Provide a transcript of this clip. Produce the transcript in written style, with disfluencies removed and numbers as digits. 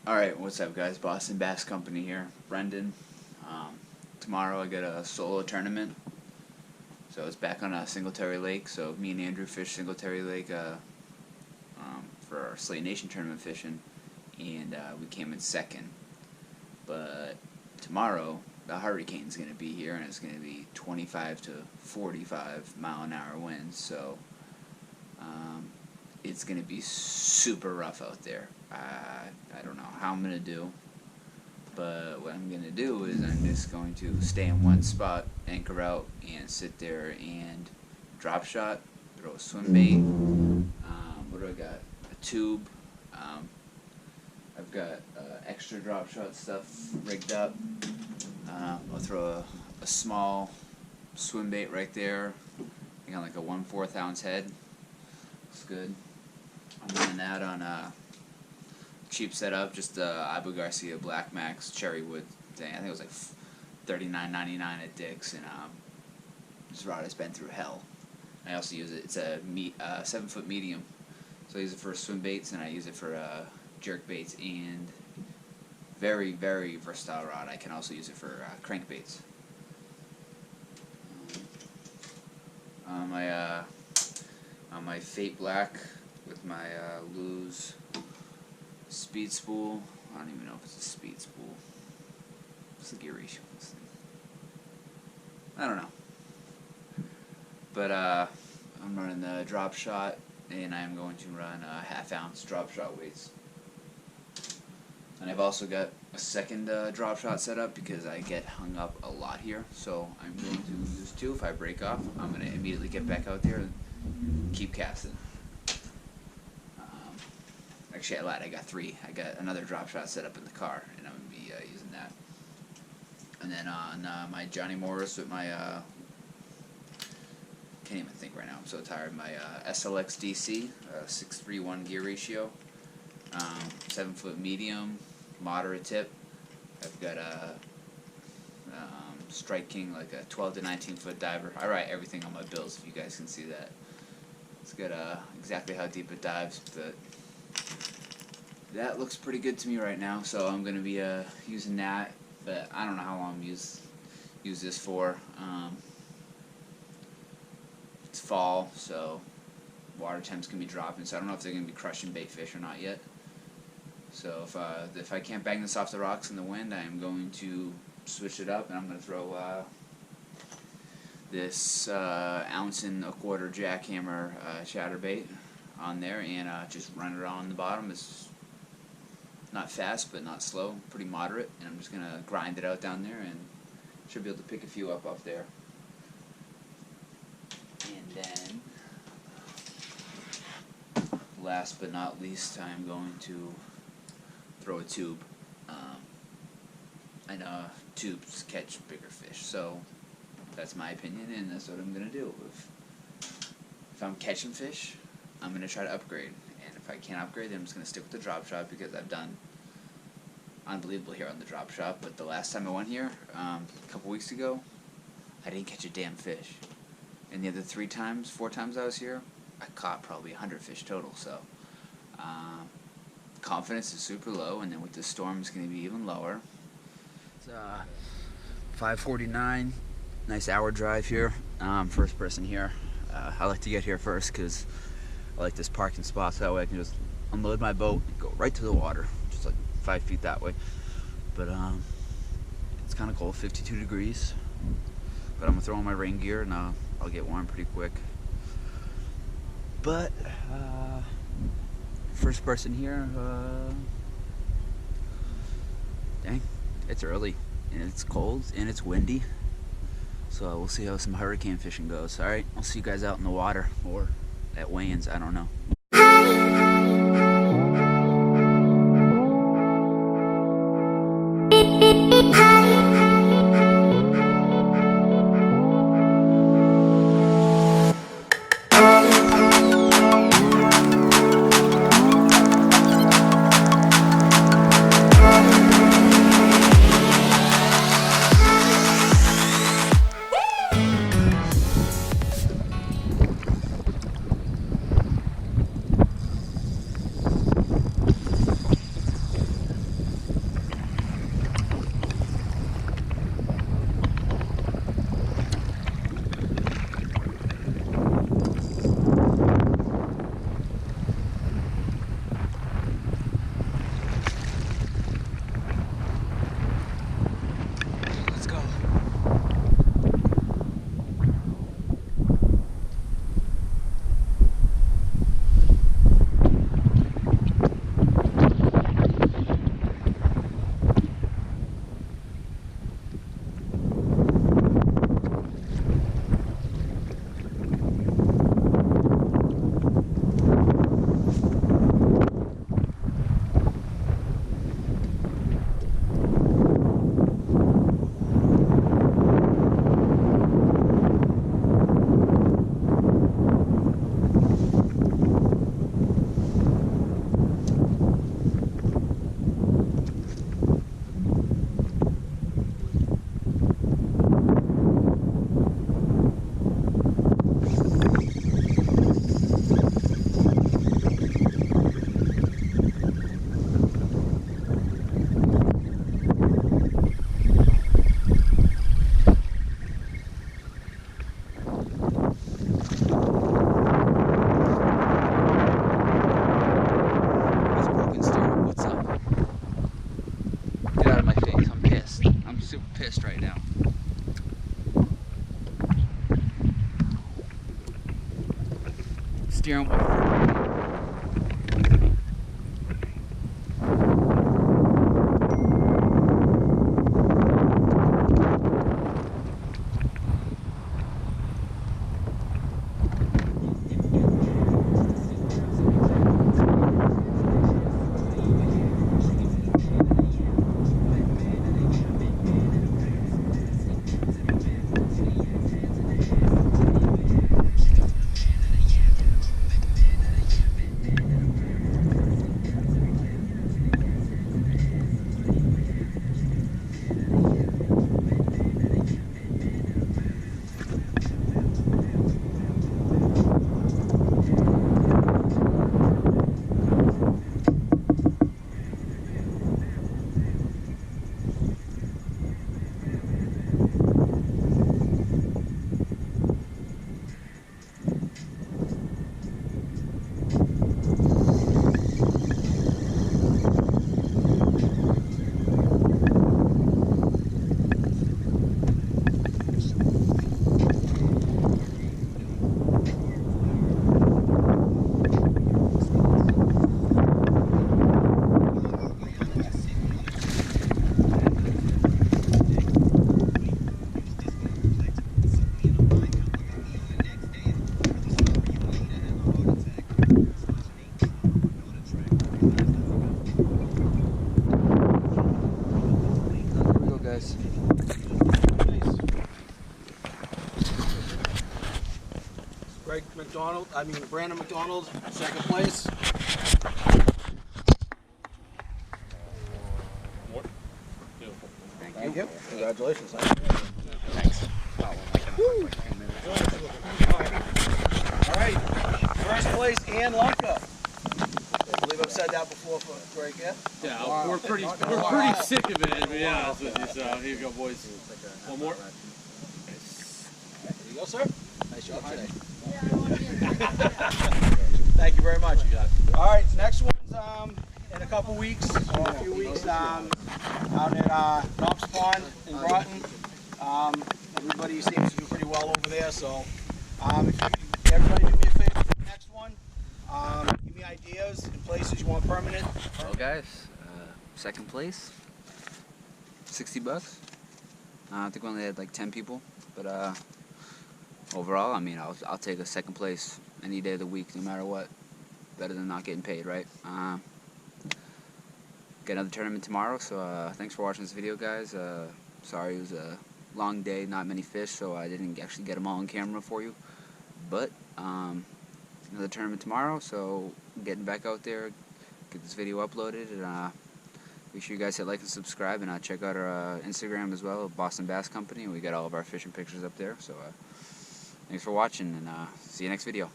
Alright, what's up guys? Boston Bass Company here. Brendan. Tomorrow I got a solo tournament. So it's back on Singletary Lake. So me and Andrew fished Singletary Lake for our Slate Nation tournament fishing. And we came in second. But tomorrow the hurricane's going to be here and it's going to be 25 to 45 mile an hour winds. So it's going to be super rough out there. I don't know how I'm going to do, but what I'm going to do is I'm just going to stay in one spot, anchor out, and sit there and drop shot, throw a swim bait. What do I got? A tube. I've got extra drop shot stuff rigged up. I'll throw a small swim bait right there. I got like a 1/4 ounce head. Looks good. I'm running that on cheap setup, just Abu Garcia Black Max Cherry Wood thing. I think it was like $39.99 at Dick's, and this rod has been through hell. I also use it. It's a 7-foot medium, so I use it for swim baits and I use it for jerk baits, and very, very versatile rod. I can also use it for crankbaits. On my Fate Black with my Lose speed spool. I don't even know if it's a speed spool. What's the gear ratio on this thing? I don't know. But I'm running the drop shot, and I'm going to run 1/2 ounce drop shot weights. And I've also got a second drop shot set up because I get hung up a lot here. So I'm going to use 2. If I break off, I'm going to immediately get back out there and keep casting. Actually, I lied. I got 3. I got another drop shot set up in the car, and I'm going to be using that. And then on my Johnny Morris with my, can't even think right now, I'm so tired, my SLX DC, 6:3:1 gear ratio, 7-foot medium, moderate tip. I've got a Strike King, like a 12 to 19-foot diver. I write everything on my bills if you guys can see that. It's got exactly how deep it dives, but that looks pretty good to me right now, so I'm going to be using that, but I don't know how long I'm use this for. It's fall, so water temps can be dropping, so I don't know if they're going to be crushing bait fish or not yet. So if I can't bang this off the rocks in the wind, I am going to switch it up, and I'm going to throw this 1 1/4 ounce jackhammer chatterbait on there and just run it on the bottom. It's not fast, but not slow, pretty moderate, and I'm just going to grind it out down there and should be able to pick a few up off there. And then, last but not least, I'm going to throw a tube. I know tubes catch bigger fish, so that's my opinion, and that's what I'm going to do. If I'm catching fish, I'm going to try to upgrade. And if I can't upgrade, then I'm just going to stick with the drop shot because I've done unbelievable here on the drop shot. But the last time I went here, a couple weeks ago, I didn't catch a damn fish. And the other 4 times I was here, I caught probably 100 fish total. So confidence is super low, and then with the storm, it's going to be even lower. It's 5:49, nice hour drive here. First person here. I like to get here first because I like this parking spot, so that way I can just unload my boat and go right to the water, just like 5 feet that way. But it's kind of cold, 52 degrees. But I'm gonna throw on my rain gear and I'll get warm pretty quick. But first person here, dang, it's early and it's cold and it's windy. So we'll see how some hurricane fishing goes. Alright, I'll see you guys out in the water or at weigh-ins, I don't know. steering. Brandon McDonald, second place. Thank you. Congratulations. Thanks. All right. First place, Ian Lunka. I believe I've said that before for Drake, yeah? Yeah, we're pretty sick of it, to be honest with you. So here you go, boys. One more. There you go, sir. Nice job today. Thank you very much. All right, next one's in a couple weeks, or a few weeks, down at Knox Pond in Broughton. Everybody seems to do pretty well over there, so if everybody do me a favor for the next one. Give me ideas and places you want permanent. Well, guys, second place, $60. I think we only had like 10 people, but overall, I mean, I'll take a second place any day of the week, no matter what. Better than not getting paid, right? Got another tournament tomorrow, so thanks for watching this video, guys. Sorry it was a long day, not many fish, so I didn't actually get them all on camera for you. But another tournament tomorrow, so getting back out there, get this video uploaded, and make sure you guys hit like and subscribe, and check out our Instagram as well, Boston Bass Company. We got all of our fishing pictures up there, so thanks for watching, and see you next video.